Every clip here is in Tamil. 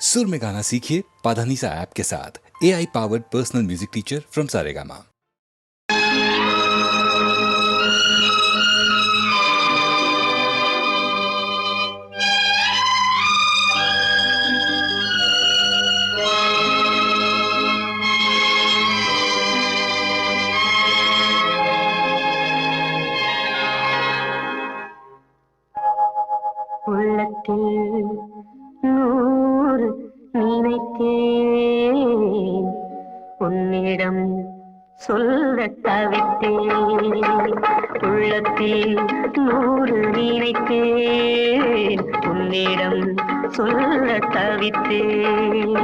सुर में गाना सीखिए पाधानीसा ऐप के साथ। AI powered personal music teacher from Saregama. உள்ளத்தில் நூறு நினைத்தேன், உன்னிடம் சொல்ல தவித்தேன். உள்ளத்தில் நூறு நினைத்தேன், உன்னிடம் சொல்ல தவித்தேன்.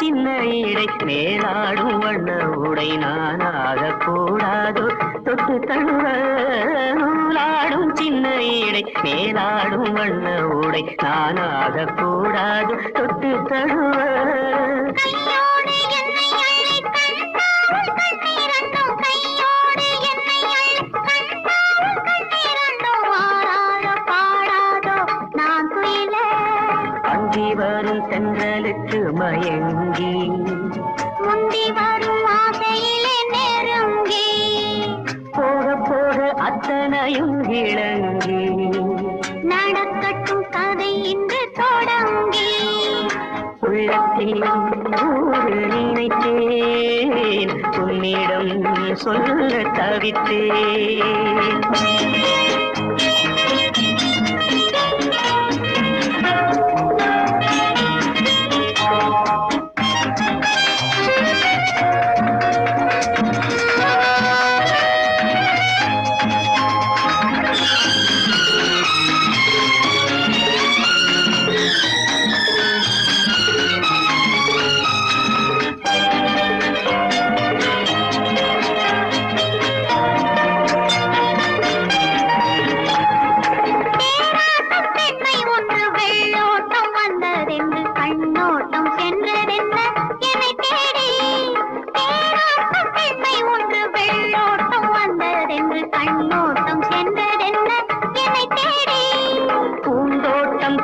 சின்ன இடை மேலாடும் வண்ண உடை நானாக கூடாதோ தொட்டு தழுவ. நூலாடும் சின்ன இடை மேலாடும் வண்ண உடை நானாக கூடாதோ தொட்டு தழுவ. வரும் தென்றலுக்கு மயங்கி முந்தி வரும் ஆசையிலே நெருங்கி போக போக அத்தனையும் இளங்கி நடக்கட்டும் கதை இன்று தொடங்கி. உள்ளத்தில் நூறு நினைத்தேன், உன்னிடம் சொல்ல தவித்தேன்.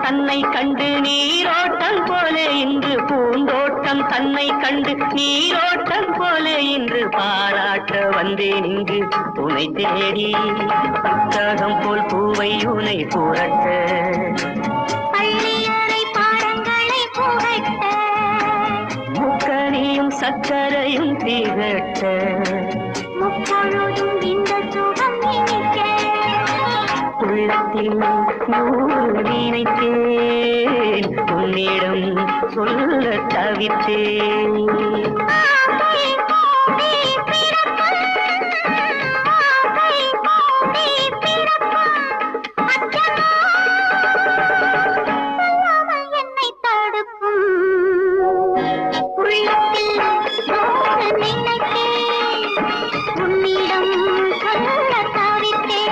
தன்னை கண்டு நீரோட்டம் போல இன்று பூந்தோட்டம் தன்னை கண்டு நீரோட்டம் போல இன்று பாராட்ட வந்தேன் இங்கு உனை தேடி. புத்தகம் போல் பூவை உனை புரட்ட, பள்ளியறை பாடங்களை புகட்ட, முக்கனியும் சக்கரையும் திகட்ட, முப்பொழுதும் இந்த சுகம் இனிக்க. உள்ளத்தில் நூறு நினைத்தேன், உன்னிடம் சொல்ல தவித்தேன். என்னை தடுக்கும் உள்ளத்தில் நூறு நினைத்தேன், உன்னிடம் சொல்ல தவித்தேன்.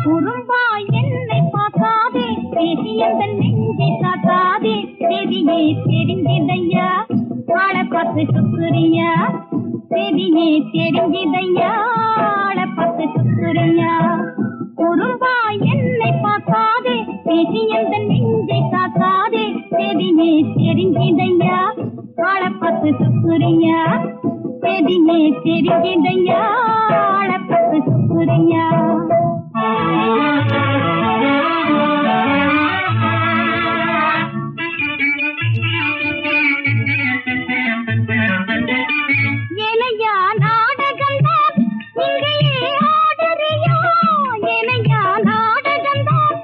குறும்பாய் என்னை பார்க்காதே, பேசி எந்த நெஞ்சை காக்காதே. செவியே தெரிஞ்சிதையா, ஆளை பார்த்து சுக்குறியா. செவியே தெரிஞ்சிதையா, ஆளை பார்த்து சுக்குறியா. குறும்பாய் என்னை பார்க்காதே, பேசி எந்த நெஞ்சை காக்காதே. செவியே தெரிஞ்சிதையா, ஆளை பார்த்து சுக்குறியா. செடியே தெரிஞ்சிதையா ஆளப்பத்து சுக்குறியா ஏனையா நாடகம்தான் இங்கேயே ஆடுறியா ஏனையா நாடகம்தான்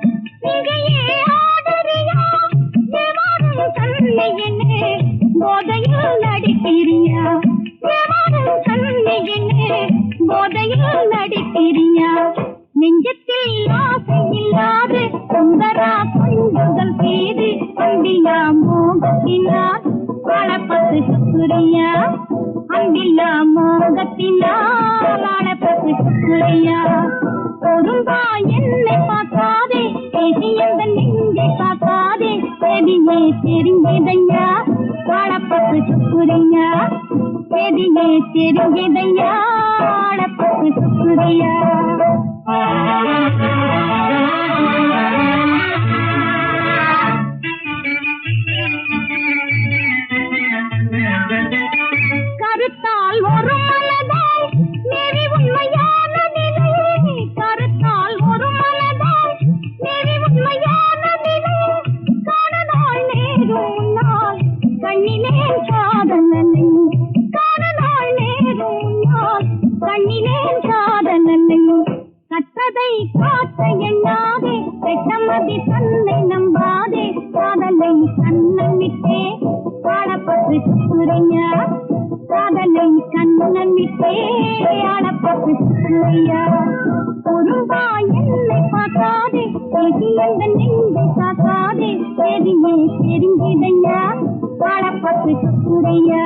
இங்கேயே ஆடுறியா எவாரும் தன்னை என்ன போதையில் நடிக்கிறியா எவாரும் தன்னை என்ன போதையில் நடிக்கிறியா நெஞ்சத்தில் ஆசை இல்லாது சுந்தரா கொஞ்சுதல் செய்து அன்பில்லா மோகத்தினால் வாழப்பத்து சுக்குறியா அன்பில்லா மோகத்தினால் வாழப்பத்து சுக்குறியா பொரும்பா என்னை பார்க்காதே பேசி எந்த நெஞ்சை பார்க்காதே செடியே தெரிஞ்சிதையா வாழப்பத்து சுக்குறியா செடியே தெரிஞ்சிதையா வாழப்பத்து சுக்குறியா கருத்தால் ஒரு மனதால் நெறி உண்மையான நிலை கருத்தால் ஒரு மனதால் நெறி உண்மையான நிலை காணநாள் நேரும் நாள் கண்ணிலே காதலனை காணநாள் நேரும் நாள் கண்ணிலே காதலனை கற்றதை காத்த எண்ணாதே வெட்டமதி தன்னை நம்பாதே காதலை கண்ணன்னிட்டே ஆளப்பட்டு சுக்குறியா காதலை கண்ணன்னிட்டே ஆளப்பட்டு சுக்குறியா பொரும்பா என்னை பார்க்காதே பேசி எந்த நெஞ்சை காக்காதே செடியே தெரிஞ்சிதையா ஆளப்பட்டு சுக்குறியா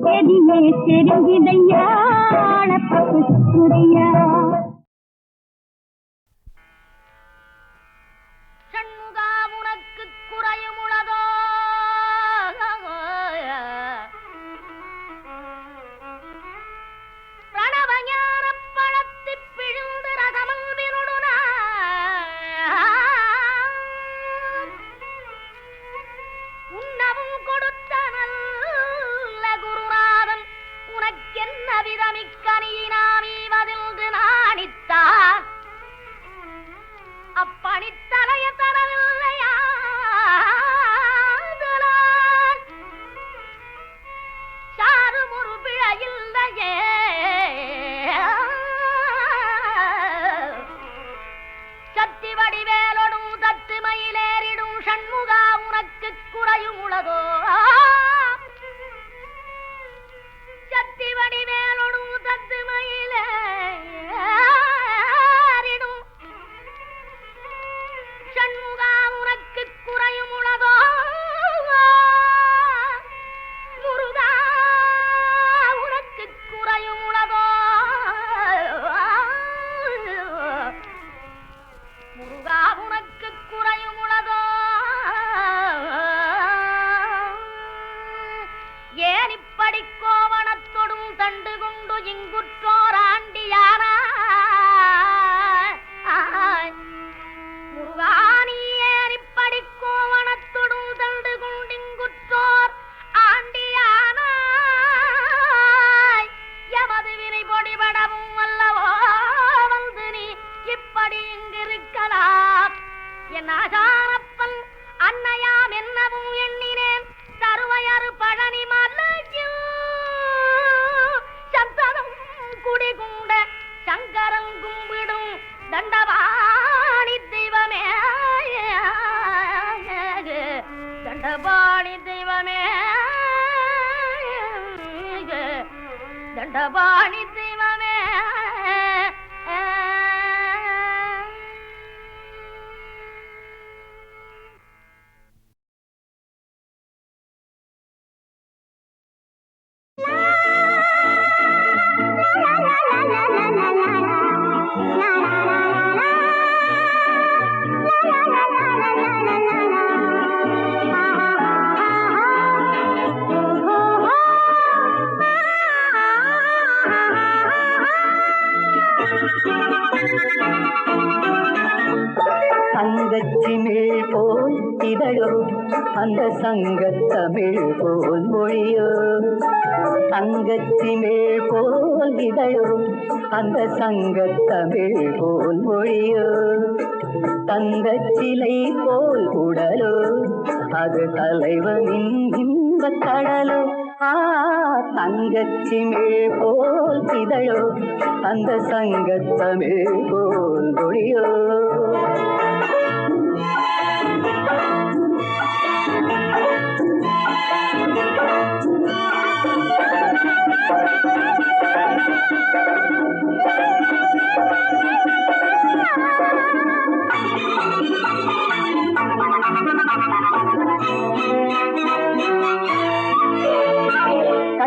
செடியே தெரிஞ்சிதையா ஆளப்பட்டு சுக்குறியா சண்முகா உனக்கு குறையும் உளதோ பிரணவஞான பழத்தி பிழிந்து ரதமல் விருடுனா உண்ணவும் கொடுத்த நல்ல குருநாதன் உனக்கென்ன விதமிக்கனியினாமீவதில்து நாணித்தான் அப்பணித்தலைய தரவில்லையா சாருமுறு பிழையில்லையே சக்தி வடிவேலொடும் தத்து மயிலேறிடும் சண்முகா உனக்கு குறையும் உளதோ சக்தி வடிவேலொடும் தத்து மயிலேறிடும் சண்முகா உனக்கு குறையும் உளதோ முருகா உனக்கு குறையும் உளதோ முருகா உனக்கு குறையும் உளதோ ஏன் இப்படி கோவணத்தொடும் தண்டு கொண்டு இங்குற்றோர் ஆண்டியானா முருகானியேறிப்படி கோவணத்தொடும் தண்டு கொண்டிங்குற்றோர் ஆண்டியானாய் எமது வினை பொடிபடவும் அல்லவோ வந்து நீ இப்படி இங்கிருக்கலாம் என் ஆசாரப்பன் அன்னையாம் என்னவும் எண்ணினேன் தருவையறு பழனி மலையில் சந்தனம் குடிகுண்ட சங்கரன் கும்பிடும் தண்டபாணி தெய்வமே தண்டபாணி தெய்வமே தண்டபாணி தெய்வமே தங்கச்சி மேல் போல் இதழோ அந்த சங்கத் தமிழ் போல் மொழியோ தங்கச்சிமிழ் போல் இதழோ அந்த சங்கத் தமிழ் போல் மொழியோ தங்கச்சிலை போல் உடலோ அது தலைவனின் இன்பக் கடலோ தங்கச்சிமிழ் போல் இதழோ அந்த சங்கத் தமிழ் போல் மொழியோ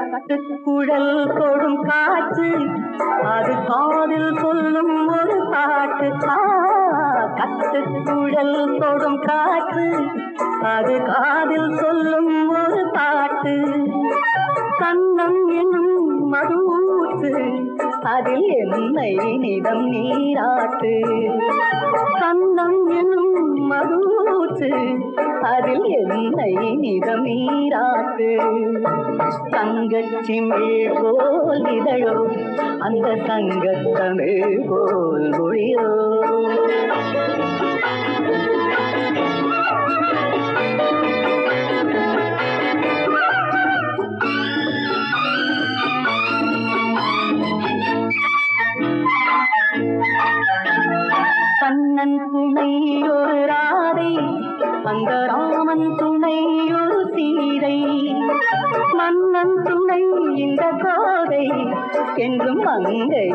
கட்டுக்குழல் தொடும் காற்று அது காதில் சொல்லும் ஒரு பாட்டு கட்டுக்குழல் தொடும் காற்று அது காதில் சொல்லும் ஒரு பாட்டு கண்ணம் என்னும் மதுவூற்று அதில் என்னை நிதம் நீராட்டு கண்ணம் என்னும் மதுவூற்று அதில் என்னை நிதம் நீராட்டு தங்கச்சிமிழ் போல் இதழோ அந்த சங்கத் தமிழ் போல் மொழியோ கண்ணன் துணை ஒரு ராதை அந்த ராமன் துணை ஒரு சீதை மன்னன் துணை இந்த கோதை என்றும் மங்கை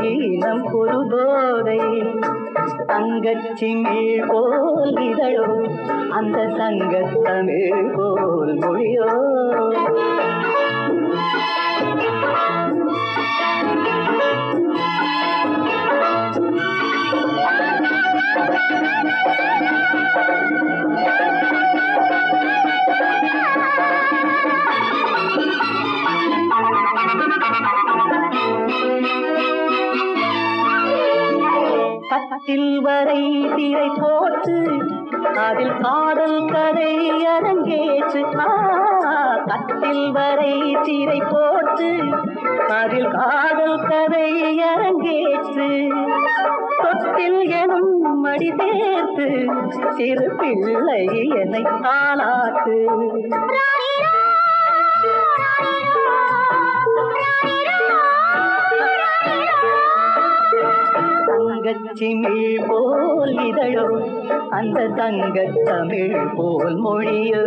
நம் ஒரு போதை தங்கச்சிமிழ் போல் இதழோ அந்த சங்கத் தமிழ் போல் மொழியோ கட்டில் வரை திரை போட்டு அதில் காதல் கதை அரங்கேற்று கட்டில் வரை திரை போட்டு அதில் காதல் கதை அரங்கேற்று தொட்டில் எனும் மடி சேர்த்து சிறு பிள்ளை என்னை தாளாட்டு தங்கச்சிமிழ் போல் இதழோ அந்த தங்கத் தமிழ் போல் மொழியோ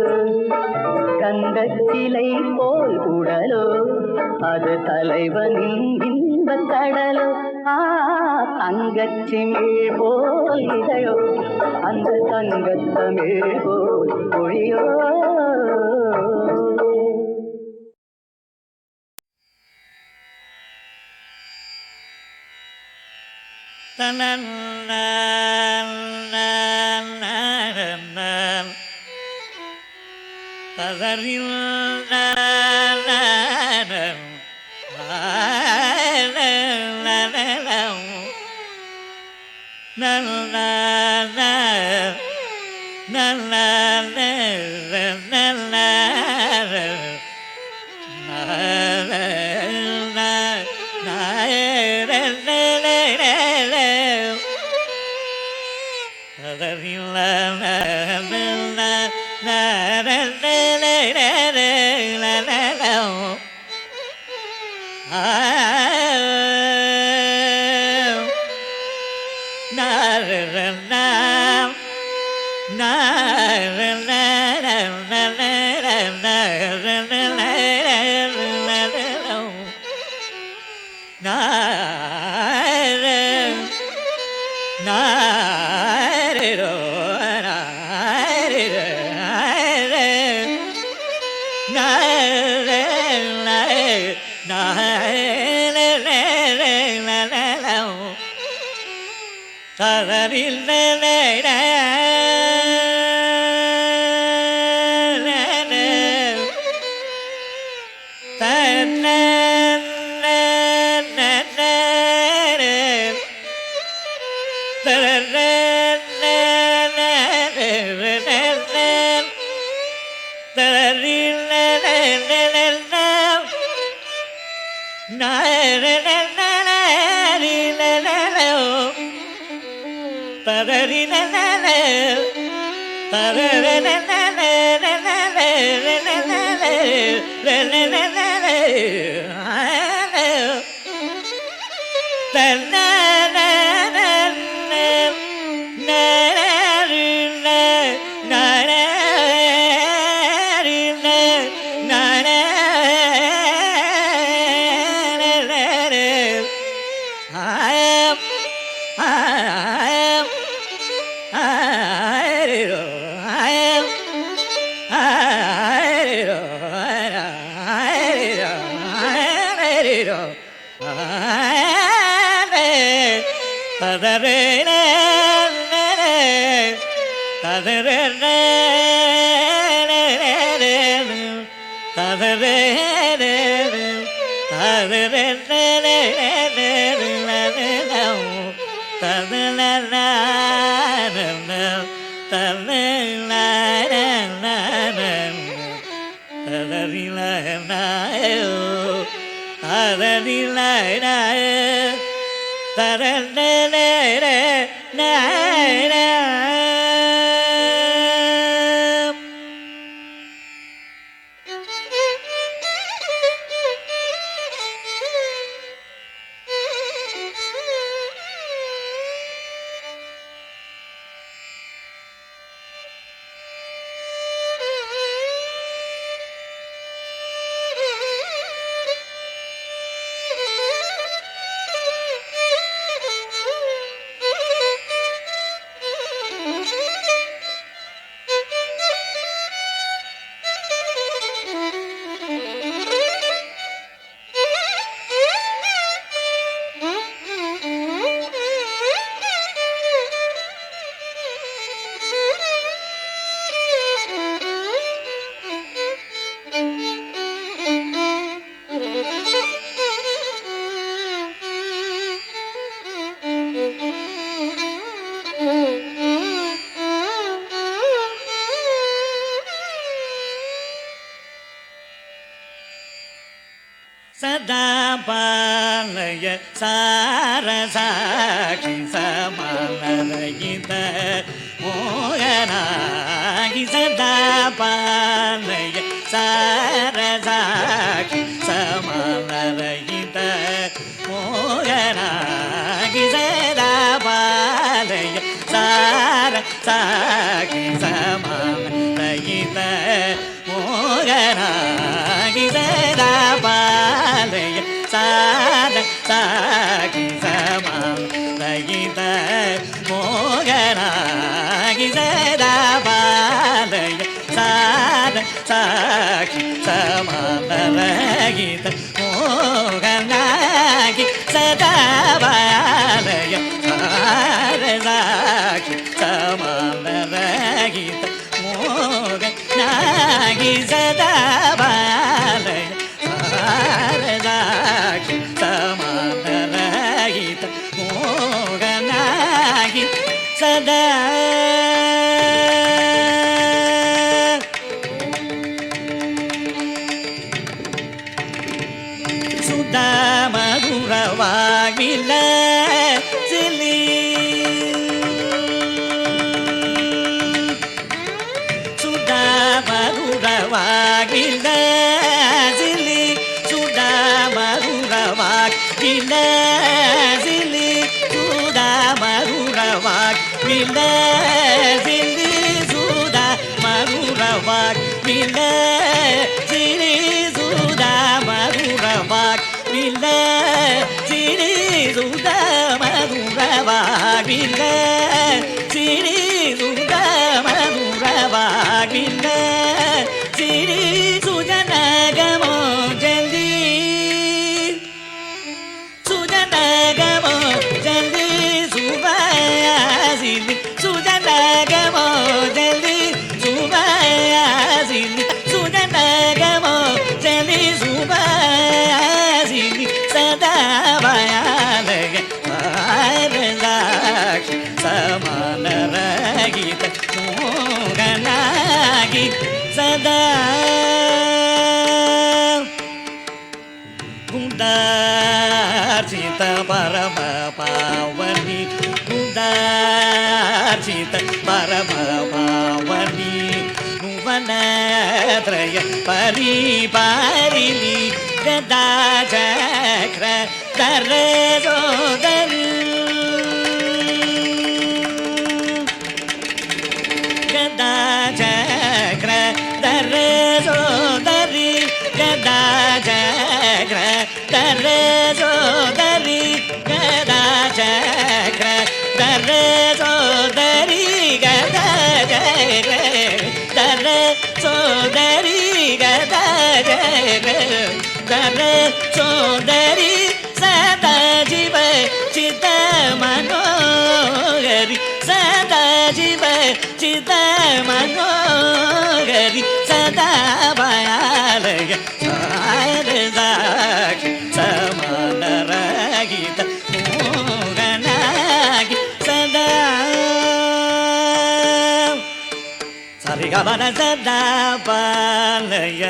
கந்தச்சிலை போல் உடலோ அது தலைவனின் இன்பக் கடலோ தங்கச்சிமிழ் போல் இதழோ அந்த தங்கத் தமிழ் போல் மொழியோ सदा पालय सारसाखि समानरहित मोहनाखि सदा पालय सारसाखि समानरहित मोहनाखि सदा पालय सारसाखि समानरहित मोहनाखि सदा पालय सारसाखि समानरहित मोहनाखि सदा पालय सारसाखि समानरहित मोहनाखि सदा पालय सारसाखि समानरहित मोहनाखि सदा पालय सारसाखि समानरहित मोहनाखि सदा सुधा मधुरवाग्विलासिनी सुधा मधुरवाग्विलासिनी सुधा मधुरवाग्विलासिनी सुधा मधुरवाग्विलासिनी सुधा मधुरवाग्विलासिनी सुधा मधुरवाग्विलासिनी सुधा मधुरवाग्विलासिनी सुधा मधुरवाग्विलासिनी सुजनगमो जल्दी सुजनगमो जल्दी सुवासिनी सुजनगमो जल्दी सुवासिनी सुजनगमो जल्दी सुवासिनी सदा पालय सारसाखि ಚಿತ ಪರಮ ಪಾವನಿ ಭುವನತ್ರಯ ಪರಿಪಾರಿಲಿ ಗದಾ ಚಕ್ರ ಧರ ಸೋದರಿ ಗದಾ ಚಕ್ರ ಧರ ಸೋದರಿ ಗದಾ ಚಕ್ರ ಧರ ಸೋದರಿ ಗದಾ ಚಕ್ರ ಧರ ಸೋದರಿ ಗದಾ ಚಕ್ರ ಧರ ಸೋದರಿ ಗದಾ ಚಕ್ರ ಧರ ಸೋದರಿ ಸದಾ ಜೀವ ಚಿತ್ತ ಮನೋಹರಿ ಸದಾ ಜೀವ ಚಿತ್ತ ಮನೋಹರಿ ಸದಾ ಬಾಲಯ ಸಾರದಾಕ್ಷಿ ಸಮಾನರಾಗಿತ ಮೋಗನಾಗಿ ಸದಾ ಸರಿಗಮನ ಸದಾ ಬಾಲಯ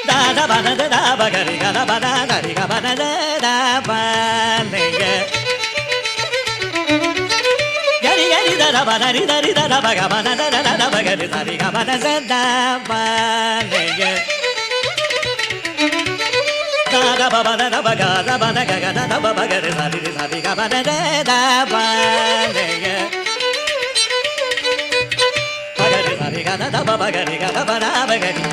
ದಾದ ಬನದ ದಾಬಗರಿ ಗದ ಬದ ದರಿಗ ಬನದ ದಾಬಾಲಯ ಗರಿ ಗರಿ ದದ ಬದರಿ ದರಿ ದದ ಬಗ ಬನದ ದದ ಬಗರಿ ಸರಿಗ ಬನದ ದಾಬಾಲಯ ದಾದ ಬಬದ ಬಗ ದಬದ ಗಗ ದದ ಬಗರಿ ಸರಿ ಸರಿಗ ಬನದ ದಾಬಾಲಯ ಬಗರಿ ಸರಿಗ ದದ ಬಗರಿ ಗದ ಬದ ಬಗರಿ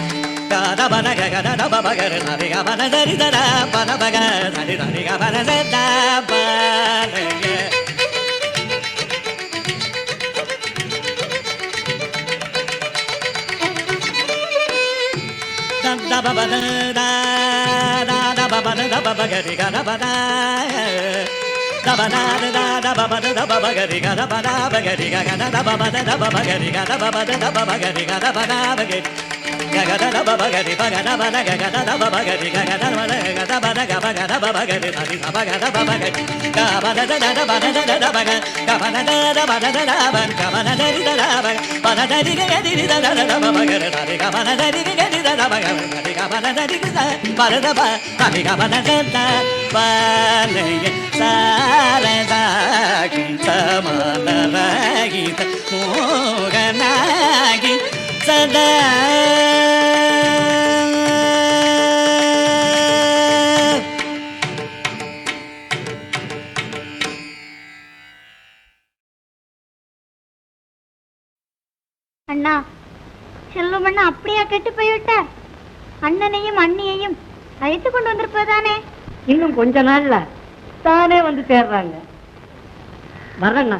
ದಾದ ಬನ ಗಗ ದದ ಬಗರಿ ಸರಿಗ ಬನ ದರಿ ದದ ಬನ ಬಗ ಸರಿ ಸರಿಗ ಬನದ ದಾಬಾಲಯ da ba ba da da da da ba ba da da ba ba ga ri ga da ba da da ba da da da ba ba da ba ba ga ri ga da ba da ba ga ri ga da da ba ba da ba ba ga ri ga da ba ba da ba ba ga ri ga da ba da ba ga ga ga da ba ba ga ri ba ga da ba da ga ga da ba ba ga ri ga ga da ba da ga da ba da ga ba ga da ba ba ga ri da ri da ba ga da ba ba ga ga ba da da da ba da da da ba ga ga ba da da ba da da ba ga ba da ri da da ba ba da ri ga ri da da da ba ba ga ri da ri ga ba da ri ga ri da da ba ga ri ga ba da ri da ba da ba da ri ga ba da da ba le sarada ki samanaragita moganagi sada அண்ணா செல்வம் அண்ணா அப்படியா கெட்டு போய்விட்டார்? அண்ணனையும் அண்ணியையும் அழைத்து கொண்டு வந்திருப்பதானே? இன்னும் கொஞ்ச நாள்ல தானே வந்து சேர்றாங்க. வரேண்ணா.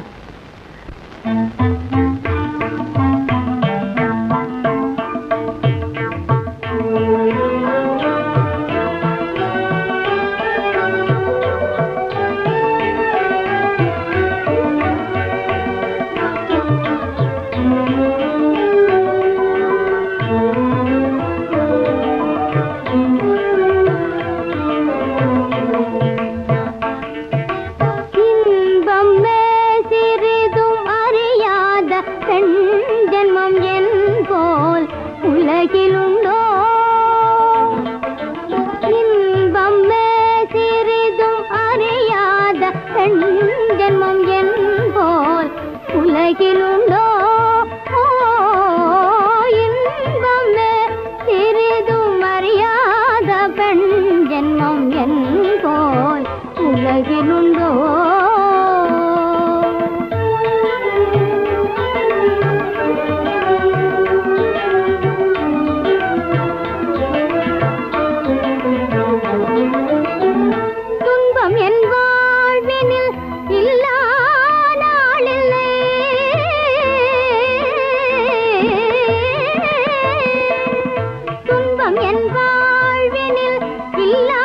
என் வாழ்வினில் இல்லா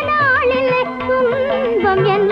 நாளில்லை துன்பம் என்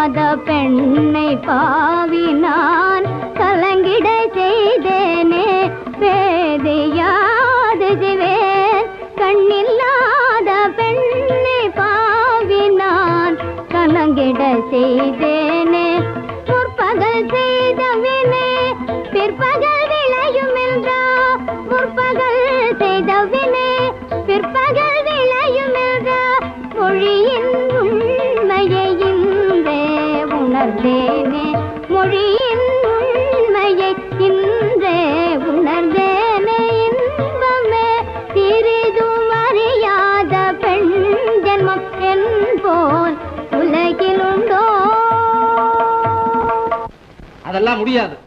கண்ணில்லாத பெண்ணை பாவி நான் கலங்கிட செய்தேனே பேதையாது செய்வேன் கண்ணில்லாத பெண்ணை பாவி நான் கலங்கிட செய்தேனே முற்பகல் செய்தவினே பிற்பகல் விளையும் என்றா முற்பகல் செய்தவினே பிற்பகல் விளையும் என்றா மொழியின் உண்மையை இன்றே உணர்ந்தேனே மொழியின் உண்மையை இன்றே உணர்ந்தேனே இன்பமே சிறிதும் அறியாத பெண் ஜென்மம் என் போல் உலகிலுண்டோ. அதெல்லாம் முடியாது.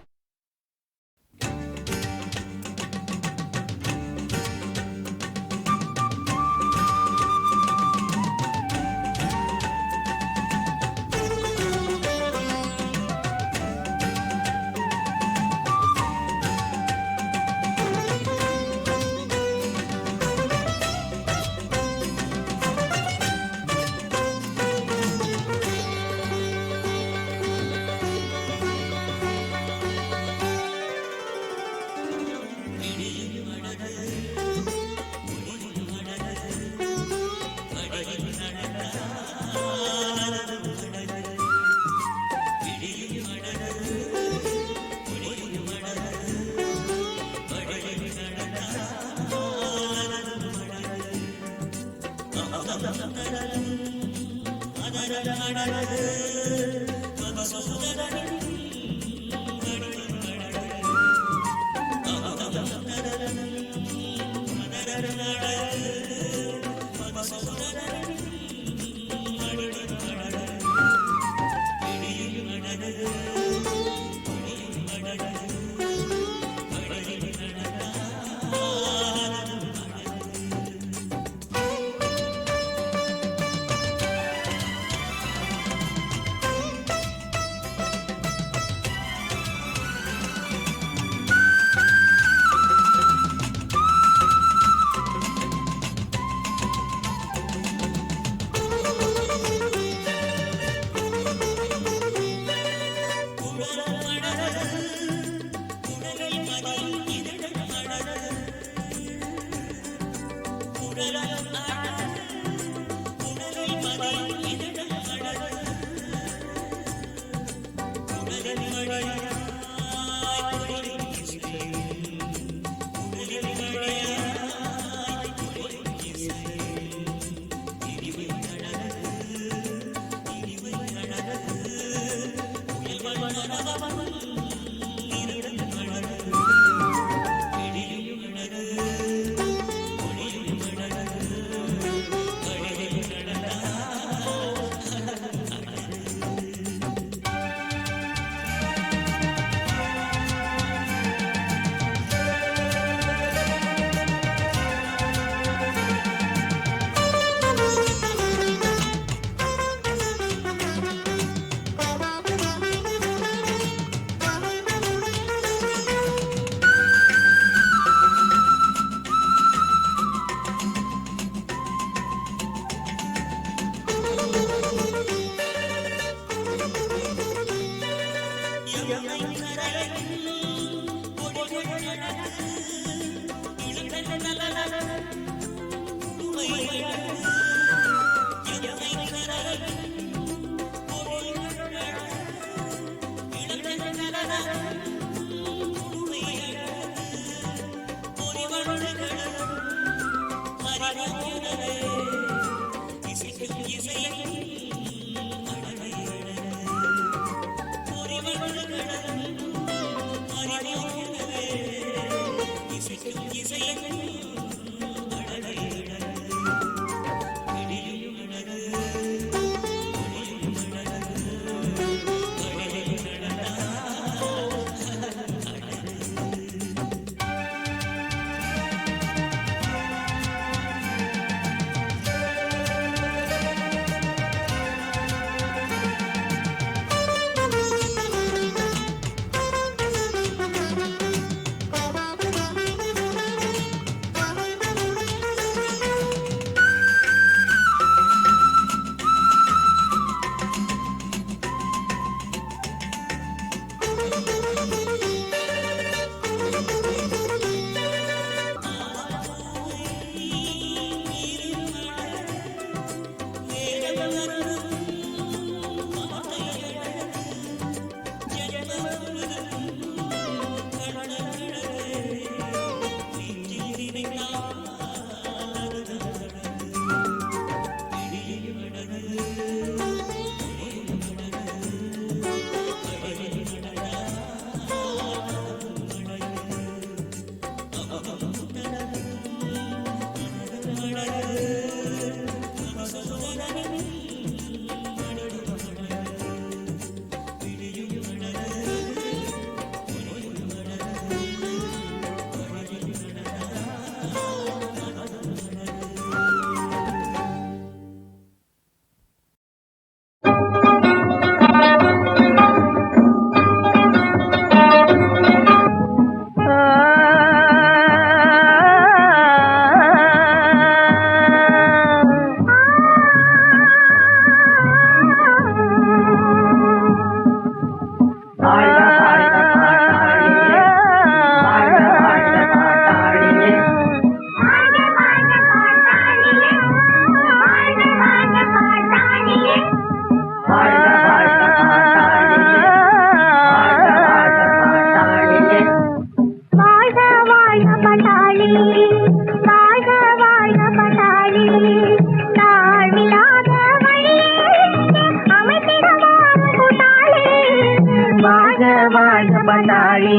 பட்டாளி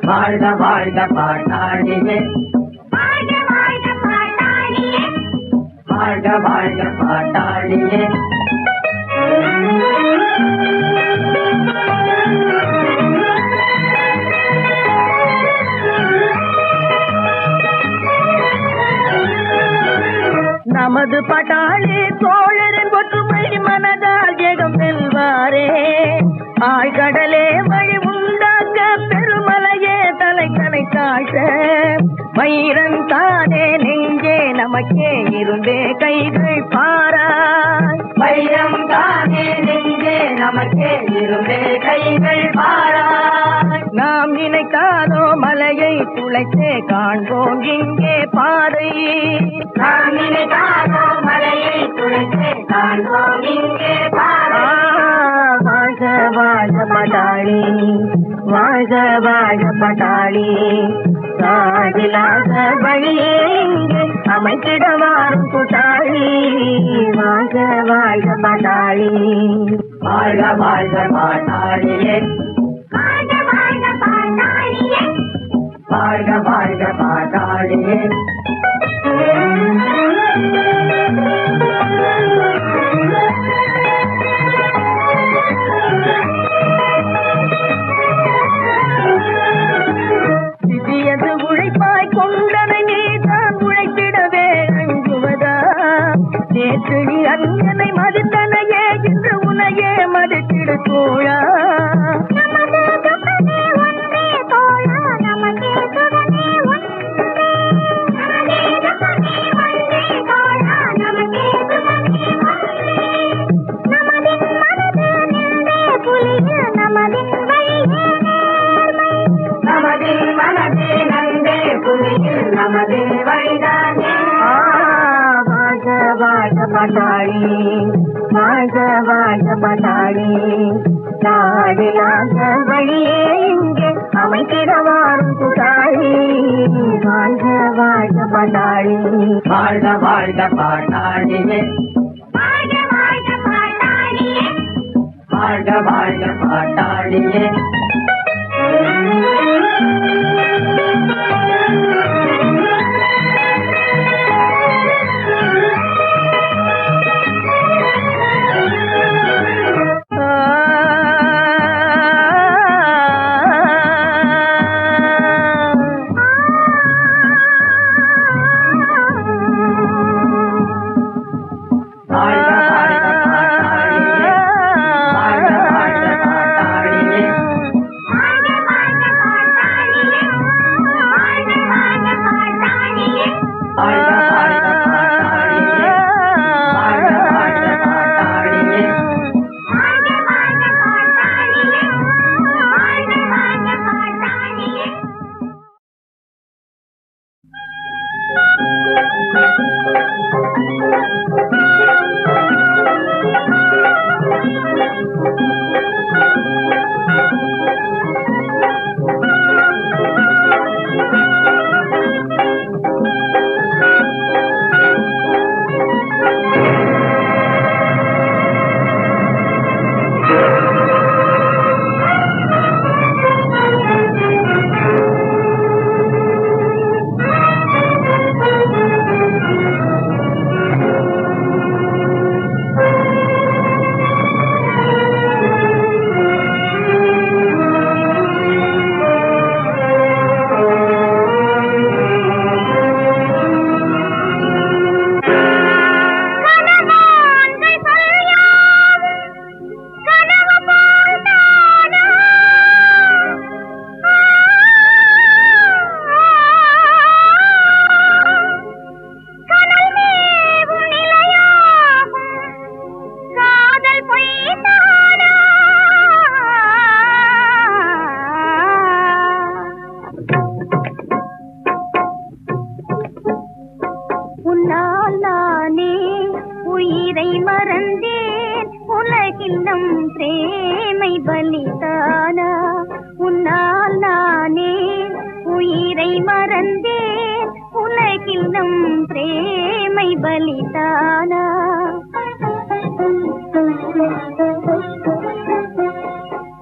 வாழ்க வாழ்க பாட்டாளியே வாழ்க வாழ்க பாட்டாளியே வாழ்க வாழ்க பாட்டாளியே நமது பட்டாளி தோழரின் ஒற்றுமை மனதால் ஜெகம் வெல்வாரே ஆழ்கடலே வழி உண்டாக்க பெருமலையே தலை காட்ட மயிரன் தானே நெஞ்சே நமக்கே இருந்தே கைகள் பாராய் வைரம் தானே நெஞ்சே நமக்கே இருந்தே கைகள் பாராய் நாம் நினைக்காதோ மலையை துளைத்தே காண்போம் இங்கே பாதை நாம் நினைக்காதோ மலையை துளைத்தே காண்போம் இங்கே பாதை வாழ்க வாழ்க பட்டாளி வாழ்க வாழ்க பட்டாளி சாதிலாக வழியே இங்கே அமைத்திடவாரும் கூட்டாளி வாழ்க வாழ்க பட்டாளி வாழ்க வாழ்க பாட்டாளியே வாழ்க வாழ்க பாட்டாளியே வாழ்க வாழ்க பாட்டாளியே சிறியது உழைப்பாய் கொண்டனை நீதான் உழைத்திடவே அஞ்சுவதா நேற்று நீ அண்ணனை மதித்தனையே இன்று உனையே மதித்திடு தோழா நமது சுகமே ஒன்றே தோழா நமது சுகமே ஒன்றே நமது சுகமே ஒன்றே தோழா நமது சுகமே ஒன்றே நமதின் மனது நின்றே புலிய நமதின் வழியே நேர்மை நமதின் மனதே நந்தே புலியில் நமதின் வழிதானே வாழ்க வாழ்க பட்டாளி வாழ்க வாழ்க பட்டாளி நாடிலாக வழியே இங்கே அமைத்திடவாரும் கூட்டாளி வாழ்க வாழ்க பட்டாளி வாழ்க வாழ்க பாட்டாளியே வாழ்க வாழ்க பாட்டாளியே வாழ்க வாழ்க பாட்டாளியே பலிதானா உன்னால் நானே உயிரை மறந்தேன் உலகில் நம் பிரேமை பலிதானா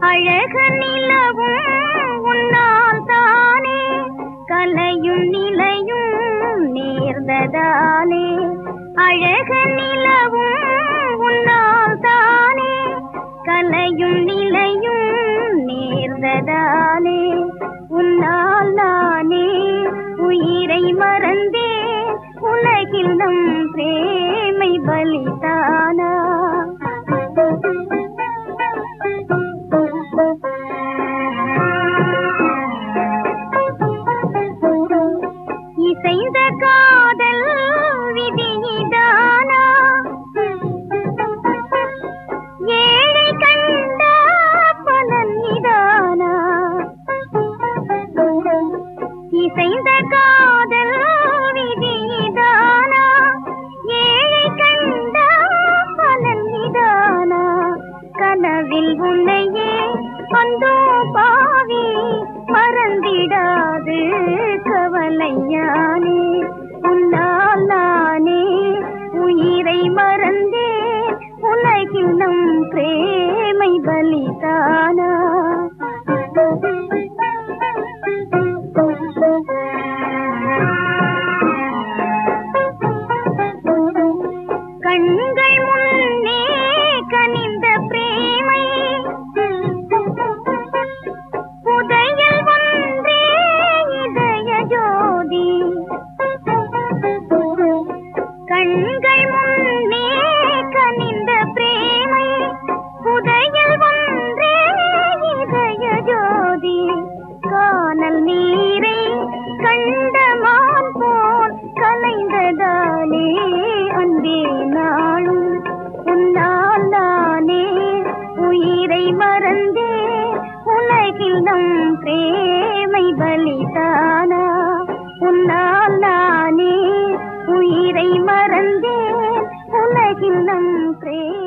அழகு நிலவும் கனவில் உன்னையே அந்தோ பாவி மறந்திடாது கவலையானே உன்னால் நானே உயிரை மறந்தேன் உலகில் நம் பிரேமை பலிதானா கண்கள் முன்னே கனிந்த பிரேமை புதையல் ஒன்றே இதய ஜோதி கண்கள் முன்னே கனிந்த பிரேமை புதையல் ஒன்றே இதய ஜோதி கானல் நீரை கண்டமான் போல் கலைந்ததாலே அன்பே நாளும் உன்னால் நானே உயிரை மறந்தே உலகில் நம் பிரேமை பலிதானா உன்னால் நானே உயிரை மறந்தே உலகில் நம் பிரேமை